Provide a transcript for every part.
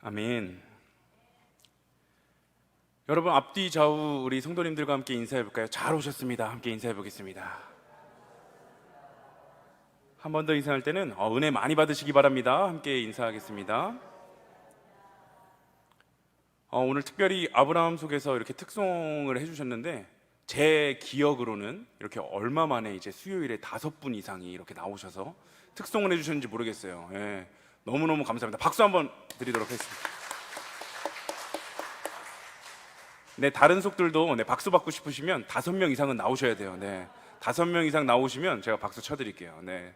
아멘. 여러분, 앞뒤 좌우 우리 성도님들과 함께 인사해 볼까요? 잘 오셨습니다. 함께 인사해 보겠습니다. 한 번 더 인사할 때는 은혜 많이 받으시기 바랍니다. 함께 인사하겠습니다. 오늘 특별히 아브라함 속에서 이렇게 특송을 해주셨는데, 제 기억으로는 이렇게 얼마 만에 이제 수요일에 5분 이상이 이렇게 나오셔서 특송을 해주셨는지 모르겠어요. 예, 너무너무 감사합니다. 박수 한번 드리도록 하겠습니다. 네, 다른 속들도 박수 받고 싶으시면 5명 이상은 나오셔야 돼요. 네, 5명 이상 나오시면 제가 박수 쳐드릴게요. 네,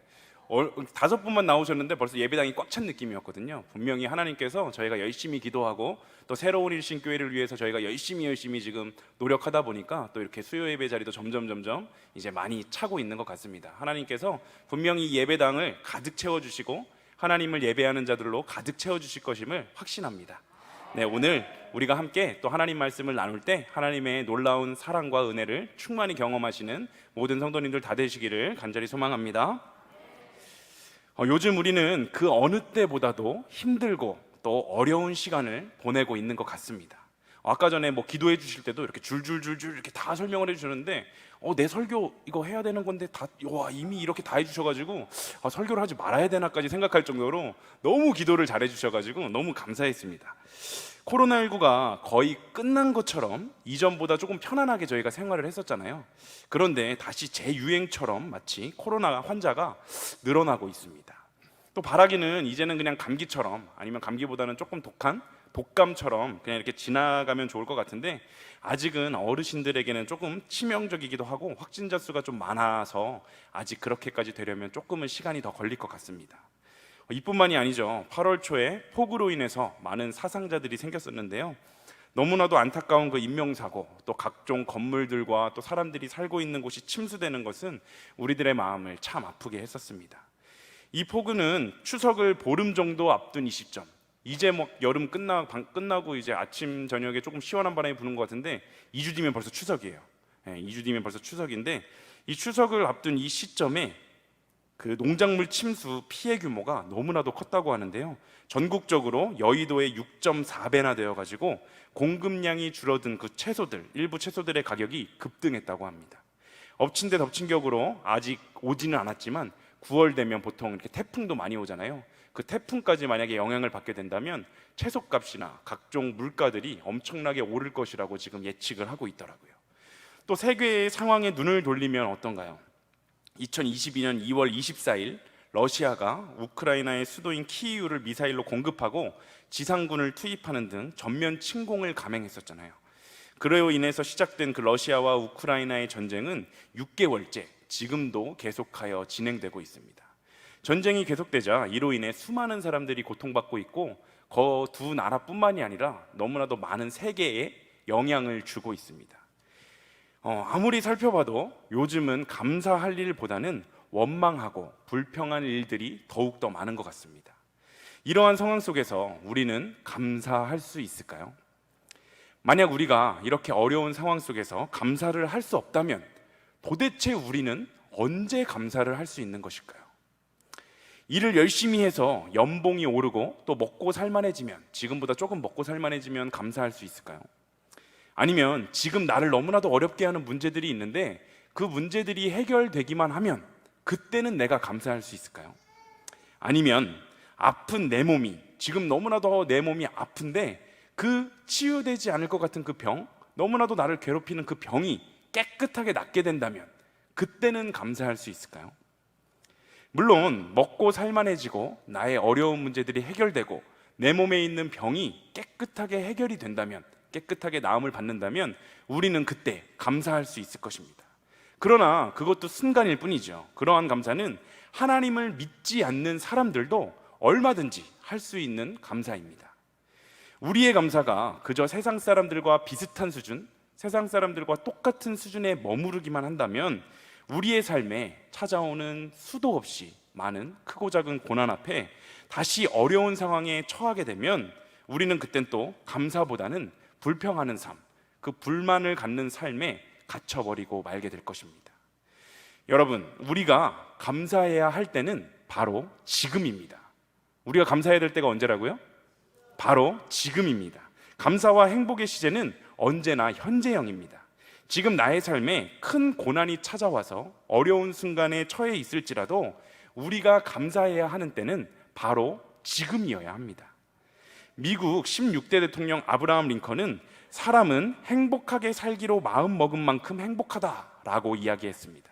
5분만 나오셨는데 벌써 예배당이 꽉 찬 느낌이었거든요. 분명히 하나님께서 저희가 열심히 기도하고 또 새로운 일신교회를 위해서 저희가 열심히 지금 노력하다 보니까 또 이렇게 수요 예배 자리도 점점 이제 많이 차고 있는 것 같습니다. 하나님께서 분명히 예배당을 가득 채워주시고 하나님을 예배하는 자들로 가득 채워주실 것임을 확신합니다. 네, 오늘 우리가 함께 또 하나님 말씀을 나눌 때 하나님의 놀라운 사랑과 은혜를 충만히 경험하시는 모든 성도님들 다 되시기를 간절히 소망합니다. 요즘 우리는 그 어느 때보다도 힘들고 또 어려운 시간을 보내고 있는 것 같습니다. 아까 전에 기도해 주실 때도 이렇게 줄줄줄줄 이렇게 다 설명을 해주셨는데 내 설교 이거 해야 되는 건데 이미 이렇게 다 해주셔가지고 설교를 하지 말아야 되나까지 생각할 정도로 너무 기도를 잘 해주셔가지고 너무 감사했습니다. 코로나19가 거의 끝난 것처럼 이전보다 조금 편안하게 저희가 생활을 했었잖아요. 그런데 다시 재유행처럼 마치 코로나 환자가 늘어나고 있습니다. 또 바라기는 이제는 그냥 감기처럼, 아니면 감기보다는 조금 독한 독감처럼 그냥 이렇게 지나가면 좋을 것 같은데, 아직은 어르신들에게는 조금 치명적이기도 하고 확진자 수가 좀 많아서 아직 그렇게까지 되려면 조금은 시간이 더 걸릴 것 같습니다. 이뿐만이 아니죠. 8월 초에 폭우로 인해서 많은 사상자들이 생겼었는데요. 너무나도 안타까운 그 인명사고, 또 각종 건물들과 또 사람들이 살고 있는 곳이 침수되는 것은 우리들의 마음을 참 아프게 했었습니다. 이 폭우는 추석을 보름 정도 앞둔 이 시점, 이제 여름 끝나고 이제 아침 저녁에 조금 시원한 바람이 부는 것 같은데 2주 뒤면 벌써 추석이에요. 2주 뒤면 벌써 추석인데, 이 추석을 앞둔 이 시점에 그 농작물 침수 피해 규모가 너무나도 컸다고 하는데요. 전국적으로 여의도에 6.4배나 되어가지고 공급량이 줄어든 그 일부 채소들의 가격이 급등했다고 합니다. 엎친 데 덮친 격으로 아직 오지는 않았지만 9월 되면 보통 이렇게 태풍도 많이 오잖아요. 그 태풍까지 만약에 영향을 받게 된다면 채소값이나 각종 물가들이 엄청나게 오를 것이라고 지금 예측을 하고 있더라고요. 또 세계의 상황에 눈을 돌리면 어떤가요? 2022년 2월 24일 러시아가 우크라이나의 수도인 키이우를 미사일로 공급하고 지상군을 투입하는 등 전면 침공을 감행했었잖아요. 그로 인해서 시작된 그 러시아와 우크라이나의 전쟁은 6개월째 지금도 계속하여 진행되고 있습니다. 전쟁이 계속되자 이로 인해 수많은 사람들이 고통받고 있고 그 두 나라뿐만이 아니라 너무나도 많은 세계에 영향을 주고 있습니다. 아무리 살펴봐도 요즘은 감사할 일보다는 원망하고 불평한 일들이 더욱더 많은 것 같습니다. 이러한 상황 속에서 우리는 감사할 수 있을까요? 만약 우리가 이렇게 어려운 상황 속에서 감사를 할 수 없다면 도대체 우리는 언제 감사를 할 수 있는 것일까요? 일을 열심히 해서 연봉이 오르고 또 먹고 살만해지면, 지금보다 조금 먹고 살만해지면 감사할 수 있을까요? 아니면 지금 나를 너무나도 어렵게 하는 문제들이 있는데 그 문제들이 해결되기만 하면 그때는 내가 감사할 수 있을까요? 아니면 아픈 내 몸이, 지금 너무나도 내 몸이 아픈데 그 치유되지 않을 것 같은 그 병, 너무나도 나를 괴롭히는 그 병이 깨끗하게 낫게 된다면 그때는 감사할 수 있을까요? 물론 먹고 살만해지고 나의 어려운 문제들이 해결되고 내 몸에 있는 병이 깨끗하게 해결이 된다면, 깨끗하게 나음을 받는다면 우리는 그때 감사할 수 있을 것입니다. 그러나 그것도 순간일 뿐이죠. 그러한 감사는 하나님을 믿지 않는 사람들도 얼마든지 할 수 있는 감사입니다. 우리의 감사가 그저 세상 사람들과 비슷한 수준, 세상 사람들과 똑같은 수준에 머무르기만 한다면 우리의 삶에 찾아오는 수도 없이 많은 크고 작은 고난 앞에 다시 어려운 상황에 처하게 되면 우리는 그땐 또 감사보다는 불평하는 삶, 그 불만을 갖는 삶에 갇혀버리고 말게 될 것입니다. 여러분, 우리가 감사해야 할 때는 바로 지금입니다. 우리가 감사해야 될 때가 언제라고요? 바로 지금입니다. 감사와 행복의 시제는 언제나 현재형입니다. 지금 나의 삶에 큰 고난이 찾아와서 어려운 순간에 처해 있을지라도 우리가 감사해야 하는 때는 바로 지금이어야 합니다. 미국 16대 대통령 아브라함 링컨은 사람은 행복하게 살기로 마음먹은 만큼 행복하다라고 이야기했습니다.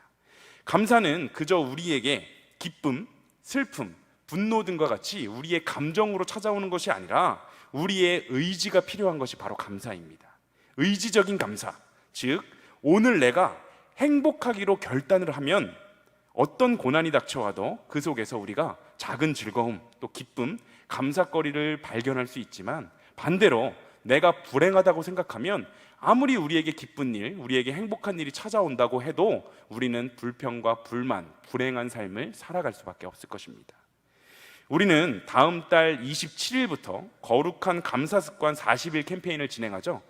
감사는 그저 우리에게 기쁨, 슬픔, 분노 등과 같이 우리의 감정으로 찾아오는 것이 아니라 우리의 의지가 필요한 것이 바로 감사입니다. 의지적인 감사, 즉 오늘 내가 행복하기로 결단을 하면 어떤 고난이 닥쳐와도 그 속에서 우리가 작은 즐거움, 또 기쁨, 감사거리를 발견할 수 있지만, 반대로 내가 불행하다고 생각하면 아무리 우리에게 기쁜 일, 우리에게 행복한 일이 찾아온다고 해도 우리는 불평과 불만, 불행한 삶을 살아갈 수밖에 없을 것입니다. 우리는 다음 달 27일부터 거룩한 감사 습관 40일 캠페인을 진행하죠.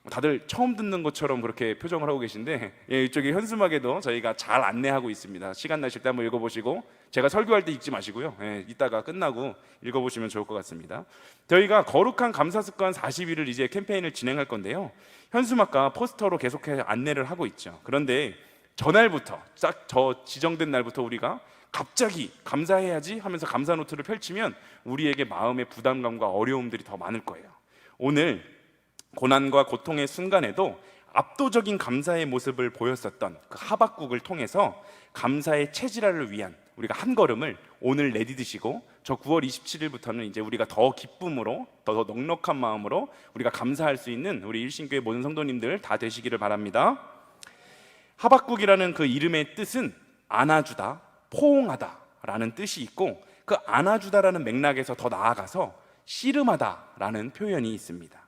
다들 처음 듣는 것처럼 그렇게 표정을 하고 계신데, 이쪽에 현수막에도 저희가 잘 안내하고 있습니다. 시간 나실 때 한번 읽어보시고, 제가 설교할 때 읽지 마시고요, 이따가 끝나고 읽어보시면 좋을 것 같습니다. 저희가 거룩한 감사 습관 40일을 이제 캠페인을 진행할 건데요, 현수막과 포스터로 계속해서 안내를 하고 있죠. 그런데 전날부터, 딱 저 지정된 날부터 우리가 갑자기 감사해야지 하면서 감사 노트를 펼치면 우리에게 마음의 부담감과 어려움들이 더 많을 거예요. 오늘 고난과 고통의 순간에도 압도적인 감사의 모습을 보였었던 그 하박국을 통해서 감사의 체질화를 위한 우리가 한 걸음을 오늘 내디디시고, 저 9월 27일부터는 이제 우리가 더 기쁨으로, 더 넉넉한 마음으로 우리가 감사할 수 있는 우리 일신교회 모든 성도님들 다 되시기를 바랍니다. 하박국이라는 그 이름의 뜻은 안아주다, 포옹하다 라는 뜻이 있고, 그 안아주다라는 맥락에서 더 나아가서 씨름하다라는 표현이 있습니다.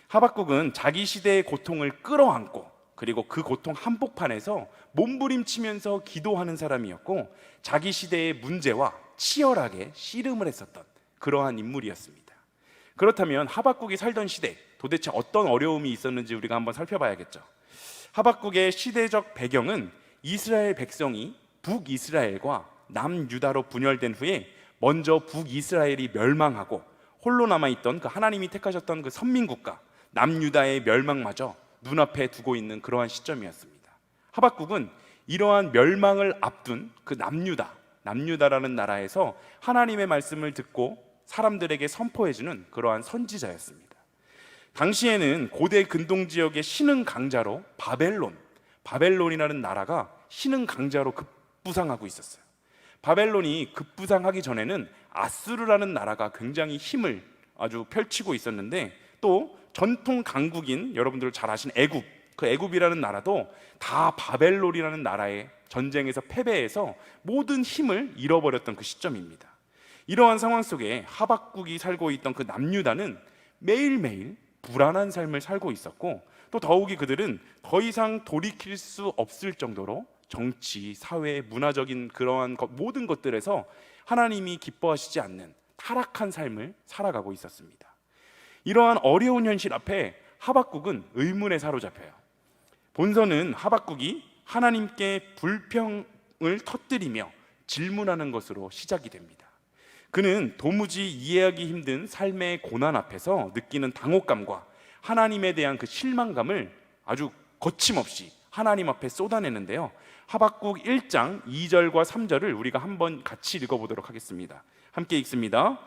하박국은 자기 시대의 고통을 끌어안고, 그리고 그 고통 한복판에서 몸부림치면서 기도하는 사람이었고, 자기 시대의 문제와 치열하게 씨름을 했었던 그러한 인물이었습니다. 그렇다면 하박국이 살던 시대, 도대체 어떤 어려움이 있었는지 우리가 한번 살펴봐야겠죠. 하박국의 시대적 배경은 이스라엘 백성이 북이스라엘과 남유다로 분열된 후에 먼저 북이스라엘이 멸망하고 홀로 남아있던 그 하나님이 택하셨던 그 선민국가 남유다의 멸망마저 눈앞에 두고 있는 그러한 시점이었습니다. 하박국은 이러한 멸망을 앞둔 그 남유다라는 나라에서 하나님의 말씀을 듣고 사람들에게 선포해주는 그러한 선지자였습니다. 당시에는 고대 근동 지역의 신흥 강자로 바벨론이라는 나라가 신흥 강자로 급부상하고 있었어요. 바벨론이 급부상하기 전에는 아수르라는 나라가 굉장히 힘을 아주 펼치고 있었는데, 또 전통 강국인 여러분들 잘 아신 애굽, 그 애굽이라는 나라도 다 바벨론이라는 나라의 전쟁에서 패배해서 모든 힘을 잃어버렸던 그 시점입니다. 이러한 상황 속에 하박국이 살고 있던 그 남유다는 매일매일 불안한 삶을 살고 있었고, 또 더욱이 그들은 더 이상 돌이킬 수 없을 정도로 정치, 사회, 문화적인 그러한 모든 것들에서 하나님이 기뻐하시지 않는 타락한 삶을 살아가고 있었습니다. 이러한 어려운 현실 앞에 하박국은 의문에 사로잡혀요. 본서는 하박국이 하나님께 불평을 터뜨리며 질문하는 것으로 시작이 됩니다. 그는 도무지 이해하기 힘든 삶의 고난 앞에서 느끼는 당혹감과 하나님에 대한 그 실망감을 아주 거침없이 하나님 앞에 쏟아내는데요, 하박국 1장 2절과 3절을 우리가 한번 같이 읽어보도록 하겠습니다. 함께 읽습니다.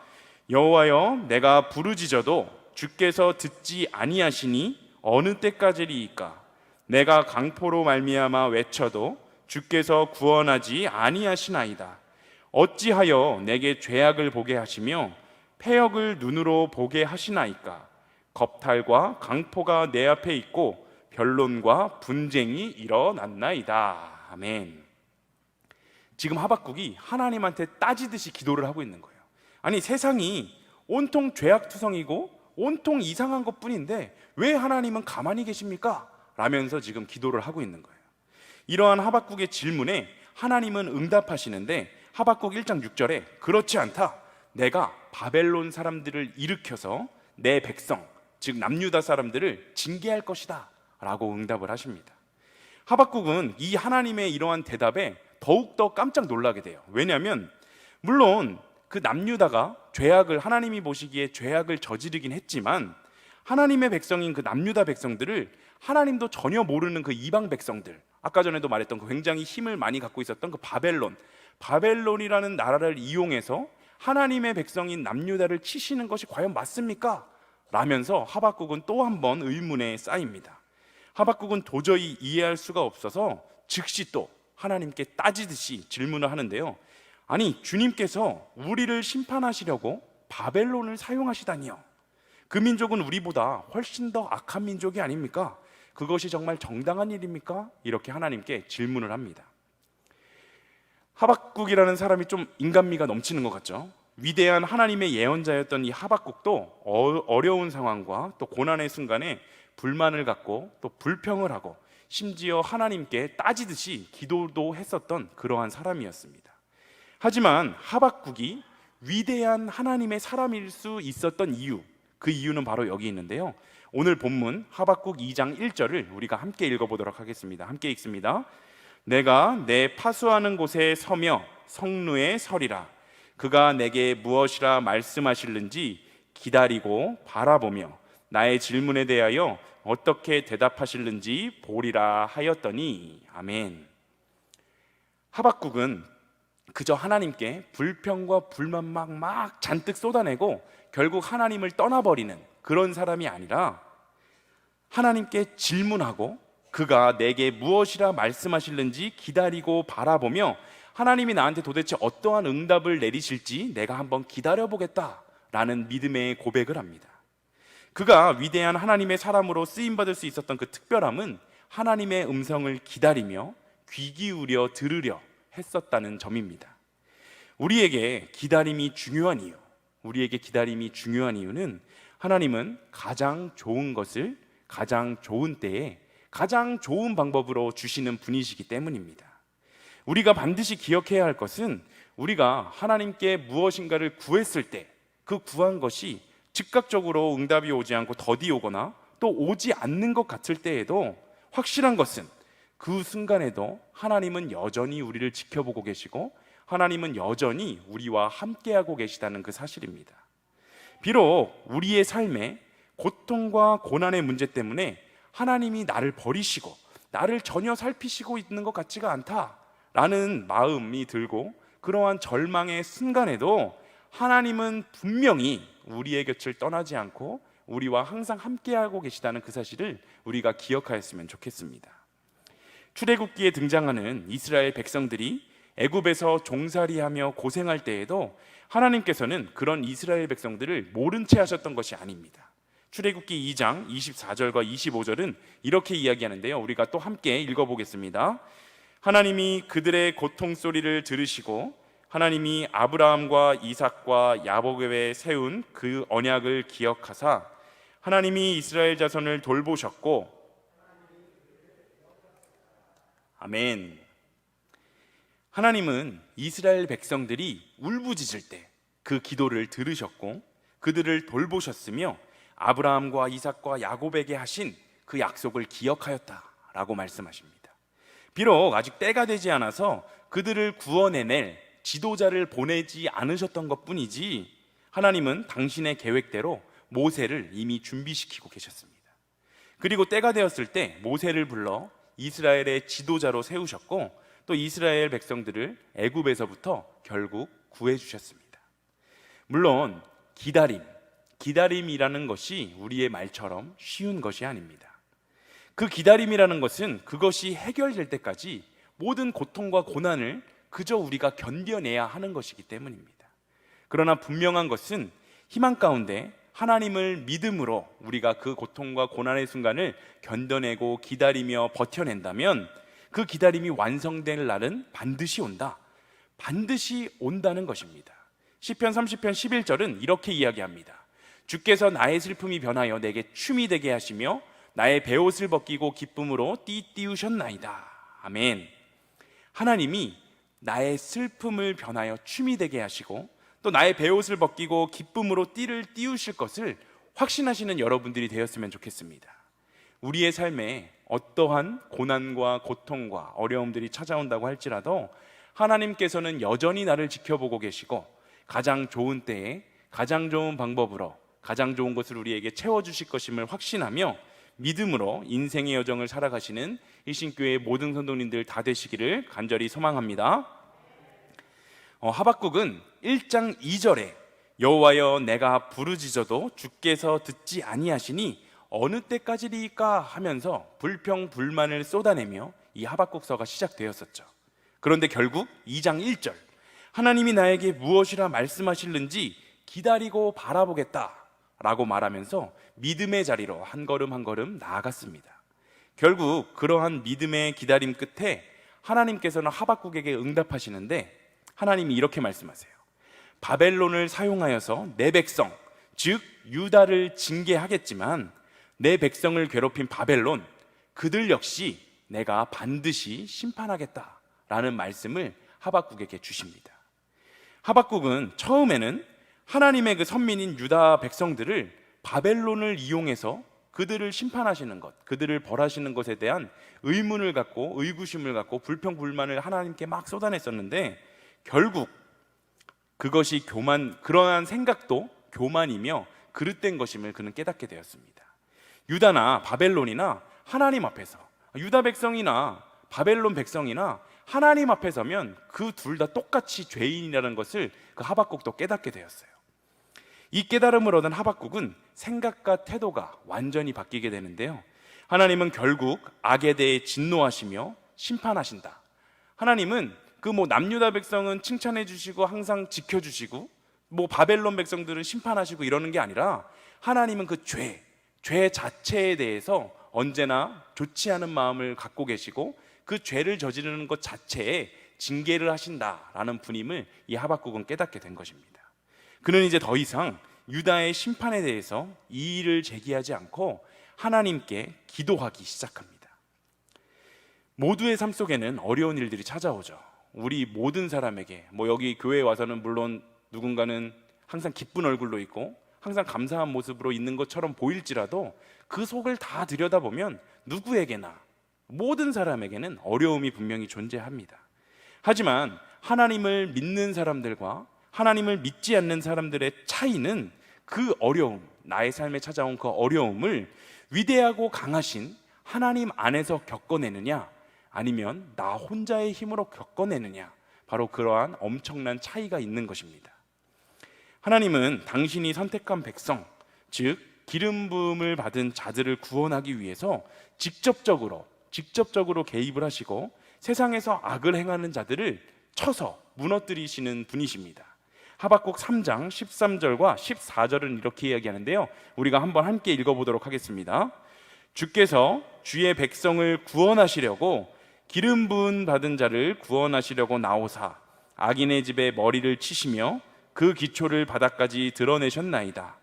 여호와여, 내가 부르짖어도 주께서 듣지 아니하시니 어느 때까지리이까? 내가 강포로 말미암아 외쳐도 주께서 구원하지 아니하시나이다. 어찌하여 내게 죄악을 보게 하시며 패역을 눈으로 보게 하시나이까? 겁탈과 강포가 내 앞에 있고 변론과 분쟁이 일어났나이다. 아멘. 지금 하박국이 하나님한테 따지듯이 기도를 하고 있는 거예요. 아니, 세상이 온통 죄악투성이고 온통 이상한 것뿐인데 왜 하나님은 가만히 계십니까? 라면서 지금 기도를 하고 있는 거예요. 이러한 하박국의 질문에 하나님은 응답하시는데, 하박국 1장 6절에 그렇지 않다, 내가 바벨론 사람들을 일으켜서 내 백성, 즉 남유다 사람들을 징계할 것이다 라고 응답을 하십니다. 하박국은 이 하나님의 이러한 대답에 더욱더 깜짝 놀라게 돼요. 왜냐하면 물론 그 남유다가 하나님이 보시기에 죄악을 저지르긴 했지만 하나님의 백성인 그 남유다 백성들을 하나님도 전혀 모르는 그 이방 백성들, 아까 전에도 말했던 그 굉장히 힘을 많이 갖고 있었던 그 바벨론이라는 나라를 이용해서 하나님의 백성인 남유다를 치시는 것이 과연 맞습니까? 라면서 하박국은 또 한 번 의문에 쌓입니다. 하박국은 도저히 이해할 수가 없어서 즉시 또 하나님께 따지듯이 질문을 하는데요. 아니, 주님께서 우리를 심판하시려고 바벨론을 사용하시다니요. 그 민족은 우리보다 훨씬 더 악한 민족이 아닙니까? 그것이 정말 정당한 일입니까? 이렇게 하나님께 질문을 합니다. 하박국이라는 사람이 좀 인간미가 넘치는 것 같죠? 위대한 하나님의 예언자였던 이 하박국도 어려운 상황과 또 고난의 순간에 불만을 갖고 또 불평을 하고 심지어 하나님께 따지듯이 기도도 했었던 그러한 사람이었습니다. 하지만 하박국이 위대한 하나님의 사람일 수 있었던 이유, 그 이유는 바로 여기 있는데요. 오늘 본문 하박국 2장 1절을 우리가 함께 읽어보도록 하겠습니다. 함께 읽습니다. 내가 내 파수하는 곳에 서며 성루에 서리라. 그가 내게 무엇이라 말씀하실는지 기다리고 바라보며 나의 질문에 대하여 어떻게 대답하실는지 보리라 하였더니. 아멘. 하박국은 그저 하나님께 불평과 불만만 막 잔뜩 쏟아내고 결국 하나님을 떠나버리는 그런 사람이 아니라 하나님께 질문하고 그가 내게 무엇이라 말씀하실는지 기다리고 바라보며 하나님이 나한테 도대체 어떠한 응답을 내리실지 내가 한번 기다려보겠다라는 믿음의 고백을 합니다. 그가 위대한 하나님의 사람으로 쓰임받을 수 있었던 그 특별함은 하나님의 음성을 기다리며 귀 기울여 들으려 했었다는 점입니다. 우리에게 기다림이 중요한 이유는 하나님은 가장 좋은 것을 가장 좋은 때에 가장 좋은 방법으로 주시는 분이시기 때문입니다. 우리가 반드시 기억해야 할 것은 우리가 하나님께 무엇인가를 구했을 때 그 구한 것이 즉각적으로 응답이 오지 않고 더디 오거나 또 오지 않는 것 같을 때에도 확실한 것은 그 순간에도 하나님은 여전히 우리를 지켜보고 계시고 하나님은 여전히 우리와 함께하고 계시다는 그 사실입니다. 비록 우리의 삶에 고통과 고난의 문제 때문에 하나님이 나를 버리시고 나를 전혀 살피시고 있는 것 같지가 않다라는 마음이 들고 그러한 절망의 순간에도 하나님은 분명히 우리의 곁을 떠나지 않고 우리와 항상 함께하고 계시다는 그 사실을 우리가 기억하였으면 좋겠습니다. 출애굽기에 등장하는 이스라엘 백성들이 애굽에서 종살이하며 고생할 때에도 하나님께서는 그런 이스라엘 백성들을 모른 채 하셨던 것이 아닙니다. 출애굽기 2장 24절과 25절은 이렇게 이야기하는데요. 우리가 또 함께 읽어보겠습니다. 하나님이 그들의 고통 소리를 들으시고 하나님이 아브라함과 이삭과 야곱에 세운 그 언약을 기억하사 하나님이 이스라엘 자손을 돌보셨고. 아멘. 하나님은 이스라엘 백성들이 울부짖을 때 그 기도를 들으셨고 그들을 돌보셨으며 아브라함과 이삭과 야곱에게 하신 그 약속을 기억하였다라고 말씀하십니다. 비록 아직 때가 되지 않아서 그들을 구원해낼 지도자를 보내지 않으셨던 것뿐이지 하나님은 당신의 계획대로 모세를 이미 준비시키고 계셨습니다. 그리고 때가 되었을 때 모세를 불러 이스라엘의 지도자로 세우셨고 또 이스라엘 백성들을 애굽에서부터 결국 구해주셨습니다. 물론 기다림이라는 것이 우리의 말처럼 쉬운 것이 아닙니다. 그 기다림이라는 것은 그것이 해결될 때까지 모든 고통과 고난을 그저 우리가 견뎌내야 하는 것이기 때문입니다. 그러나 분명한 것은 희망 가운데 하나님을 믿음으로 우리가 그 고통과 고난의 순간을 견뎌내고 기다리며 버텨낸다면 그 기다림이 완성될 날은 반드시 온다는 것입니다. 시편 30편 11절은 이렇게 이야기합니다. 주께서 나의 슬픔이 변하여 내게 춤이 되게 하시며 나의 베옷을 벗기고 기쁨으로 띠띠우셨나이다. 아멘. 하나님이 나의 슬픔을 변하여 춤이 되게 하시고 또 나의 베옷을 벗기고 기쁨으로 띠를 띠우실 것을 확신하시는 여러분들이 되었으면 좋겠습니다. 우리의 삶에 어떠한 고난과 고통과 어려움들이 찾아온다고 할지라도 하나님께서는 여전히 나를 지켜보고 계시고 가장 좋은 때에 가장 좋은 방법으로 가장 좋은 것을 우리에게 채워주실 것임을 확신하며 믿음으로 인생의 여정을 살아가시는 일신교회의 모든 성도님들 다 되시기를 간절히 소망합니다. 하박국은 1장 2절에 여호와여 내가 부르짖어도 주께서 듣지 아니하시니 어느 때까지리까 하면서 불평불만을 쏟아내며 이 하박국서가 시작되었었죠. 그런데 결국 2장 1절 하나님이 나에게 무엇이라 말씀하실는지 기다리고 바라보겠다 라고 말하면서 믿음의 자리로 한 걸음 한 걸음 나아갔습니다. 결국 그러한 믿음의 기다림 끝에 하나님께서는 하박국에게 응답하시는데 하나님이 이렇게 말씀하세요. 바벨론을 사용하여서 내 백성 즉 유다를 징계하겠지만 내 백성을 괴롭힌 바벨론 그들 역시 내가 반드시 심판하겠다 라는 말씀을 하박국에게 주십니다. 하박국은 처음에는 하나님의 그 선민인 유다 백성들을 바벨론을 이용해서 그들을 심판하시는 것, 그들을 벌하시는 것에 대한 의문을 갖고 의구심을 갖고 불평불만을 하나님께 막 쏟아냈었는데 결국 그것이 그러한 생각도 교만이며 그릇된 것임을 그는 깨닫게 되었습니다. 유다나 바벨론이나 하나님 앞에서 유다 백성이나 바벨론 백성이나 하나님 앞에 서면 그 둘 다 똑같이 죄인이라는 것을 그 하박국도 깨닫게 되었어요. 이 깨달음을 얻은 하박국은 생각과 태도가 완전히 바뀌게 되는데요. 하나님은 결국 악에 대해 진노하시며 심판하신다. 하나님은 그 남유다 백성은 칭찬해 주시고 항상 지켜주시고 바벨론 백성들은 심판하시고 이러는 게 아니라 하나님은 그 죄 자체에 대해서 언제나 좋지 않은 마음을 갖고 계시고 그 죄를 저지르는 것 자체에 징계를 하신다라는 분임을 이 하박국은 깨닫게 된 것입니다. 그는 이제 더 이상 유다의 심판에 대해서 이의를 제기하지 않고 하나님께 기도하기 시작합니다. 모두의 삶 속에는 어려운 일들이 찾아오죠. 우리 모든 사람에게 여기 교회에 와서는 물론 누군가는 항상 기쁜 얼굴로 있고 항상 감사한 모습으로 있는 것처럼 보일지라도 그 속을 다 들여다보면 누구에게나 모든 사람에게는 어려움이 분명히 존재합니다. 하지만 하나님을 믿는 사람들과 하나님을 믿지 않는 사람들의 차이는 그 어려움, 나의 삶에 찾아온 그 어려움을 위대하고 강하신 하나님 안에서 겪어내느냐 아니면 나 혼자의 힘으로 겪어내느냐, 바로 그러한 엄청난 차이가 있는 것입니다. 하나님은 당신이 선택한 백성, 즉 기름 부음을 받은 자들을 구원하기 위해서 직접적으로 개입을 하시고 세상에서 악을 행하는 자들을 쳐서 무너뜨리시는 분이십니다. 하박국 3장 13절과 14절은 이렇게 이야기하는데요, 우리가 한번 함께 읽어보도록 하겠습니다. 주께서 주의 백성을 구원하시려고 기름 부음 받은 자를 구원하시려고 나오사 악인의 집에 머리를 치시며 그 기초를 바닥까지 드러내셨나이다.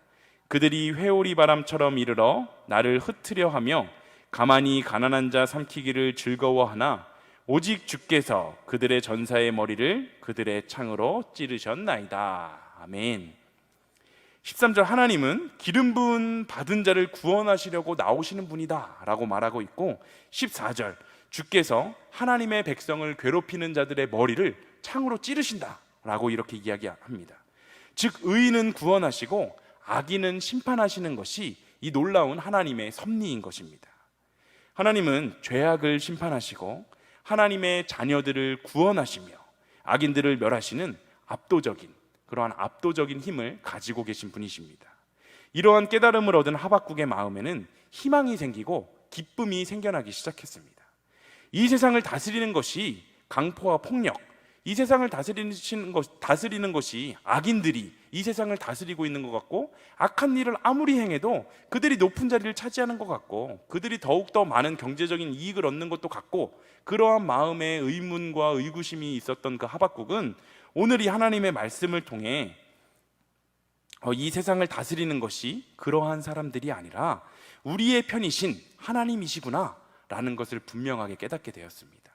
그들이 회오리 바람처럼 이르러 나를 흩으려 하며 가만히 가난한 자 삼키기를 즐거워하나 오직 주께서 그들의 전사의 머리를 그들의 창으로 찌르셨나이다. 아멘. 13절 하나님은 기름 부음 받은 자를 구원하시려고 나오시는 분이다 라고 말하고 있고, 14절 주께서 하나님의 백성을 괴롭히는 자들의 머리를 창으로 찌르신다 라고 이렇게 이야기합니다. 즉 의인은 구원하시고 악인은 심판하시는 것이 이 놀라운 하나님의 섭리인 것입니다. 하나님은 죄악을 심판하시고 하나님의 자녀들을 구원하시며 악인들을 멸하시는 그러한 압도적인 힘을 가지고 계신 분이십니다. 이러한 깨달음을 얻은 하박국의 마음에는 희망이 생기고 기쁨이 생겨나기 시작했습니다. 이 세상을 다스리는 것이 강포와 폭력, 이 세상을 다스리는 것이 악인들이 이 세상을 다스리고 있는 것 같고, 악한 일을 아무리 행해도 그들이 높은 자리를 차지하는 것 같고, 그들이 더욱더 많은 경제적인 이익을 얻는 것도 같고, 그러한 마음의 의문과 의구심이 있었던 그 하박국은 오늘 이 하나님의 말씀을 통해 이 세상을 다스리는 것이 그러한 사람들이 아니라 우리의 편이신 하나님이시구나 라는 것을 분명하게 깨닫게 되었습니다.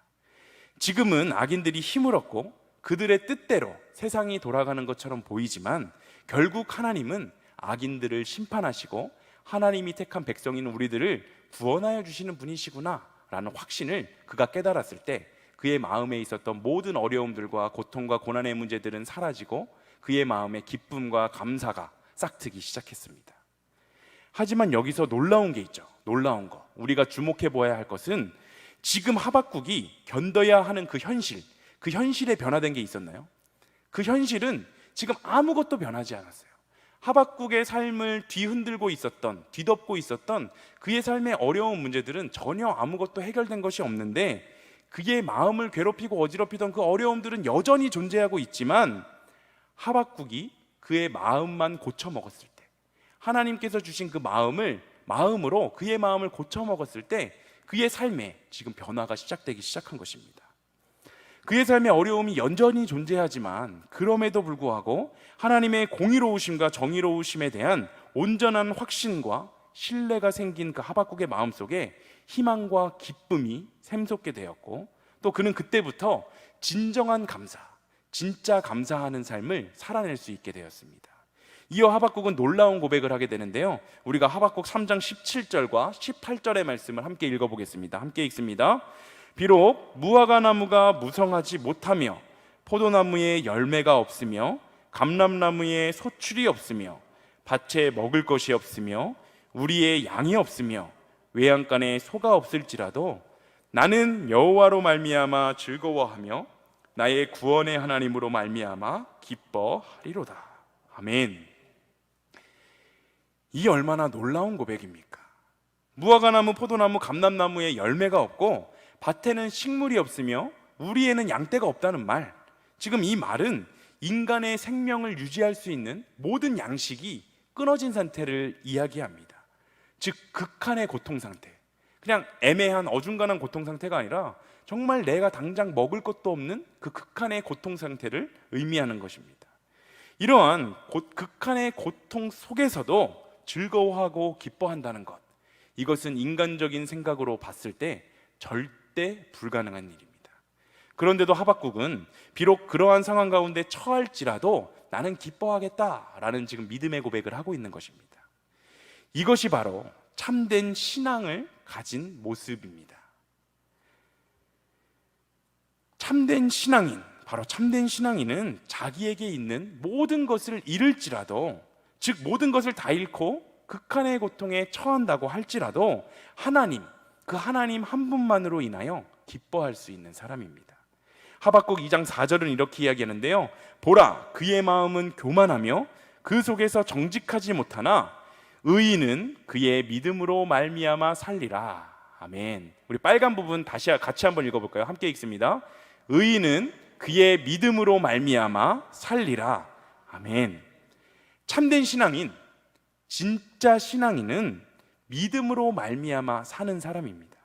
지금은 악인들이 힘을 얻고 그들의 뜻대로 세상이 돌아가는 것처럼 보이지만 결국 하나님은 악인들을 심판하시고 하나님이 택한 백성인 우리들을 구원하여 주시는 분이시구나 라는 확신을 그가 깨달았을 때 그의 마음에 있었던 모든 어려움들과 고통과 고난의 문제들은 사라지고 그의 마음에 기쁨과 감사가 싹트기 시작했습니다. 하지만 여기서 놀라운 게 있죠. 놀라운 거, 우리가 주목해 보아야 할 것은 지금 하박국이 견뎌야 하는 그 현실에 변화된 게 있었나요? 그 현실은 지금 아무것도 변하지 않았어요. 하박국의 삶을 뒤덮고 있었던 그의 삶의 어려운 문제들은 전혀 아무것도 해결된 것이 없는데, 그의 마음을 괴롭히고 어지럽히던 그 어려움들은 여전히 존재하고 있지만, 하박국이 그의 마음만 고쳐 먹었을 때, 하나님께서 주신 그 마음으로 그의 마음을 고쳐 먹었을 때, 그의 삶에 지금 변화가 시작되기 시작한 것입니다. 그의 삶의 어려움이 여전히 존재하지만 그럼에도 불구하고 하나님의 공의로우심과 정의로우심에 대한 온전한 확신과 신뢰가 생긴 그 하박국의 마음속에 희망과 기쁨이 샘솟게 되었고, 또 그는 그때부터 진정한 감사, 진짜 감사하는 삶을 살아낼 수 있게 되었습니다. 이어 하박국은 놀라운 고백을 하게 되는데요, 우리가 하박국 3장 17절과 18절의 말씀을 함께 읽어보겠습니다. 함께 읽습니다. 비록 무화과 나무가 무성하지 못하며 포도나무에 열매가 없으며 감람나무에 소출이 없으며 밭에 먹을 것이 없으며 우리의 양이 없으며 외양간에 소가 없을지라도 나는 여호와로 말미암아 즐거워하며 나의 구원의 하나님으로 말미암아 기뻐하리로다. 아멘. 이 얼마나 놀라운 고백입니까? 무화과나무, 포도나무, 감람나무에 열매가 없고 밭에는 식물이 없으며 우리에는 양떼가 없다는 말, 지금 이 말은 인간의 생명을 유지할 수 있는 모든 양식이 끊어진 상태를 이야기합니다. 즉 극한의 고통 상태, 그냥 애매한 어중간한 고통 상태가 아니라 정말 내가 당장 먹을 것도 없는 그 극한의 고통 상태를 의미하는 것입니다. 이러한 극한의 고통 속에서도 즐거워하고 기뻐한다는 것, 이것은 인간적인 생각으로 봤을 때 절대 불가능한 일입니다. 그런데도 하박국은 비록 그러한 상황 가운데 처할지라도 나는 기뻐하겠다라는 지금 믿음의 고백을 하고 있는 것입니다. 이것이 바로 참된 신앙을 가진 모습입니다. 참된 신앙인은 자기에게 있는 모든 것을 잃을지라도, 즉 모든 것을 다 잃고 극한의 고통에 처한다고 할지라도 그 하나님 한 분만으로 인하여 기뻐할 수 있는 사람입니다. 하박국 2장 4절은 이렇게 이야기하는데요, 보라, 그의 마음은 교만하며 그 속에서 정직하지 못하나 의인은 그의 믿음으로 말미암아 살리라. 아멘. 우리 빨간 부분 다시 같이 한번 읽어볼까요? 함께 읽습니다. 의인은 그의 믿음으로 말미암아 살리라. 아멘. 참된 신앙인, 진짜 신앙인은 믿음으로 말미암아 사는 사람입니다.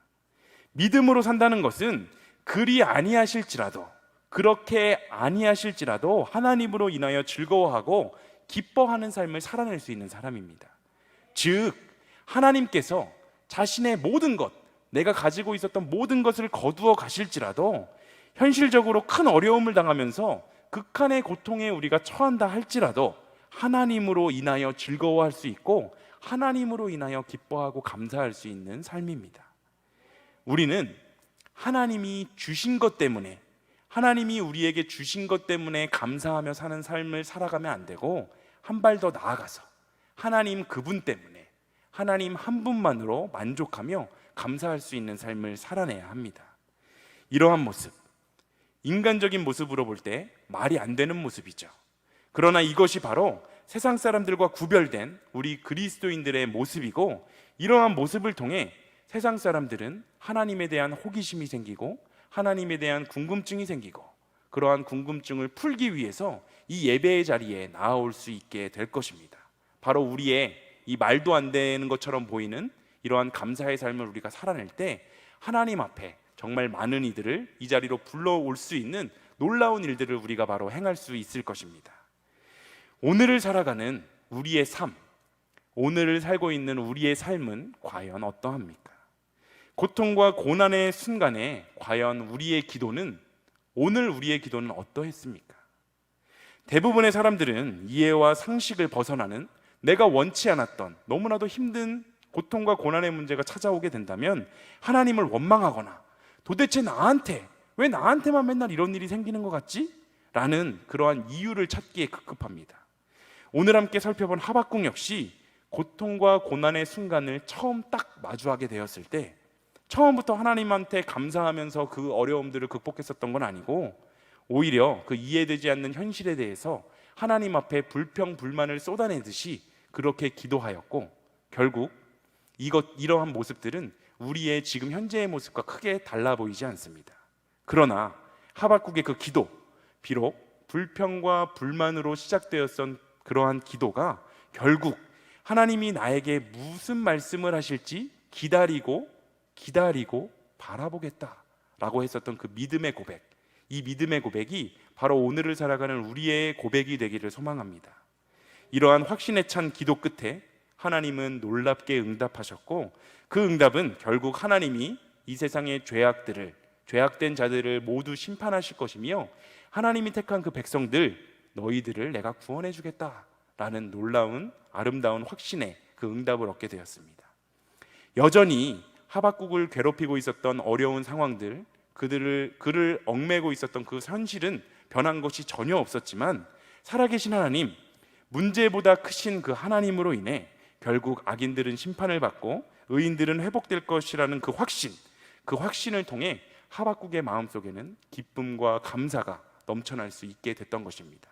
믿음으로 산다는 것은 그렇게 아니하실지라도 하나님으로 인하여 즐거워하고 기뻐하는 삶을 살아낼 수 있는 사람입니다. 즉 하나님께서 자신의 모든 것, 내가 가지고 있었던 모든 것을 거두어 가실지라도, 현실적으로 큰 어려움을 당하면서 극한의 고통에 우리가 처한다 할지라도 하나님으로 인하여 즐거워할 수 있고 하나님으로 인하여 기뻐하고 감사할 수 있는 삶입니다. 우리는 하나님이 주신 것 때문에, 하나님이 우리에게 주신 것 때문에 감사하며 사는 삶을 살아가면 안 되고, 한 발 더 나아가서 하나님 그분 때문에, 하나님 한 분만으로 만족하며 감사할 수 있는 삶을 살아내야 합니다. 이러한 모습, 인간적인 모습으로 볼 때 말이 안 되는 모습이죠. 그러나 이것이 바로 세상 사람들과 구별된 우리 그리스도인들의 모습이고, 이러한 모습을 통해 세상 사람들은 하나님에 대한 호기심이 생기고 하나님에 대한 궁금증이 생기고, 그러한 궁금증을 풀기 위해서 이 예배의 자리에 나아올 수 있게 될 것입니다. 바로 우리의 이 말도 안 되는 것처럼 보이는 이러한 감사의 삶을 우리가 살아낼 때 하나님 앞에 정말 많은 이들을 이 자리로 불러올 수 있는 놀라운 일들을 우리가 바로 행할 수 있을 것입니다. 오늘을 살아가는 우리의 삶, 오늘을 살고 있는 우리의 삶은 과연 어떠합니까? 고통과 고난의 순간에 과연 오늘 우리의 기도는 어떠했습니까? 대부분의 사람들은 이해와 상식을 벗어나는, 내가 원치 않았던 너무나도 힘든 고통과 고난의 문제가 찾아오게 된다면 하나님을 원망하거나, 도대체 왜 나한테만 맨날 이런 일이 생기는 것 같지? 라는 그러한 이유를 찾기에 급급합니다. 오늘 함께 살펴본 하박국 역시 고통과 고난의 순간을 처음 딱 마주하게 되었을 때 처음부터 하나님한테 감사하면서 그 어려움들을 극복했었던 건 아니고 오히려 그 이해되지 않는 현실에 대해서 하나님 앞에 불평불만을 쏟아내듯이 그렇게 기도하였고, 결국 이러한 모습들은 우리의 지금 현재의 모습과 크게 달라 보이지 않습니다. 그러나 하박국의 그 기도, 비록 불평과 불만으로 시작되었던 그러한 기도가 결국 하나님이 나에게 무슨 말씀을 하실지 기다리고 바라보겠다라고 했었던 그 믿음의 고백, 이 믿음의 고백이 바로 오늘을 살아가는 우리의 고백이 되기를 소망합니다. 이러한 확신에 찬 기도 끝에 하나님은 놀랍게 응답하셨고, 그 응답은 결국 하나님이 이 세상의 죄악된 자들을 모두 심판하실 것이며, 하나님이 택한 그 백성들, 너희들을 내가 구원해 주겠다라는 놀라운 아름다운 확신의 그 응답을 얻게 되었습니다. 여전히 하박국을 괴롭히고 있었던 어려운 상황들, 그를 얽매고 있었던 그 현실은 변한 것이 전혀 없었지만, 살아계신 하나님, 문제보다 크신 그 하나님으로 인해 결국 악인들은 심판을 받고 의인들은 회복될 것이라는 그 확신을 통해 하박국의 마음속에는 기쁨과 감사가 넘쳐날 수 있게 됐던 것입니다.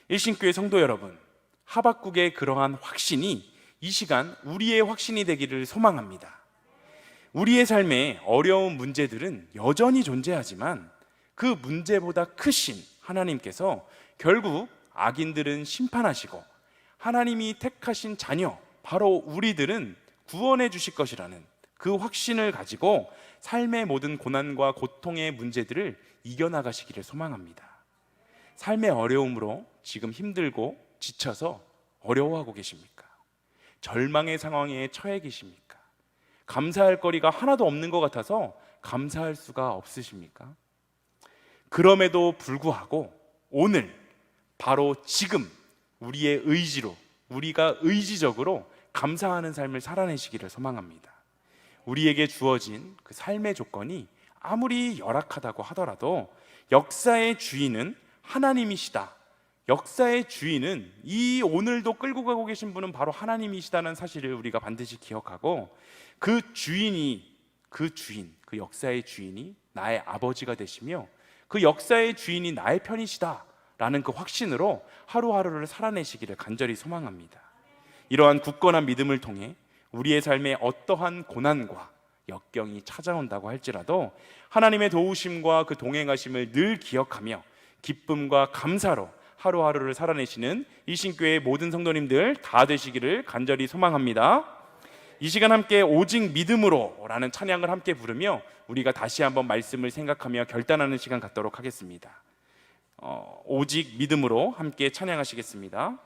일신교회 성도 여러분, 하박국의 그러한 확신이 이 시간 우리의 확신이 되기를 소망합니다. 우리의 삶에 어려운 문제들은 여전히 존재하지만 그 문제보다 크신 하나님께서 결국 악인들은 심판하시고 하나님이 택하신 자녀, 바로 우리들은 구원해 주실 것이라는 그 확신을 가지고 삶의 모든 고난과 고통의 문제들을 이겨나가시기를 소망합니다. 삶의 어려움으로 지금 힘들고 지쳐서 어려워하고 계십니까? 절망의 상황에 처해 계십니까? 감사할 거리가 하나도 없는 것 같아서 감사할 수가 없으십니까? 그럼에도 불구하고 오늘 바로 지금 우리의 의지로, 우리가 의지적으로 감사하는 삶을 살아내시기를 소망합니다. 우리에게 주어진 그 삶의 조건이 아무리 열악하다고 하더라도 역사의 주인은 하나님이시다. 역사의 주인은, 이 오늘도 끌고 가고 계신 분은 바로 하나님이시다는 사실을 우리가 반드시 기억하고, 그 역사의 주인이 나의 아버지가 되시며 그 역사의 주인이 나의 편이시다 라는 그 확신으로 하루하루를 살아내시기를 간절히 소망합니다. 이러한 굳건한 믿음을 통해 우리의 삶에 어떠한 고난과 역경이 찾아온다고 할지라도 하나님의 도우심과 그 동행하심을 늘 기억하며 기쁨과 감사로 하루하루를 살아내시는 일신교회의 모든 성도님들 다 되시기를 간절히 소망합니다. 이 시간 함께 오직 믿음으로 라는 찬양을 함께 부르며 우리가 다시 한번 말씀을 생각하며 결단하는 시간 갖도록 하겠습니다. 오직 믿음으로 함께 찬양하시겠습니다.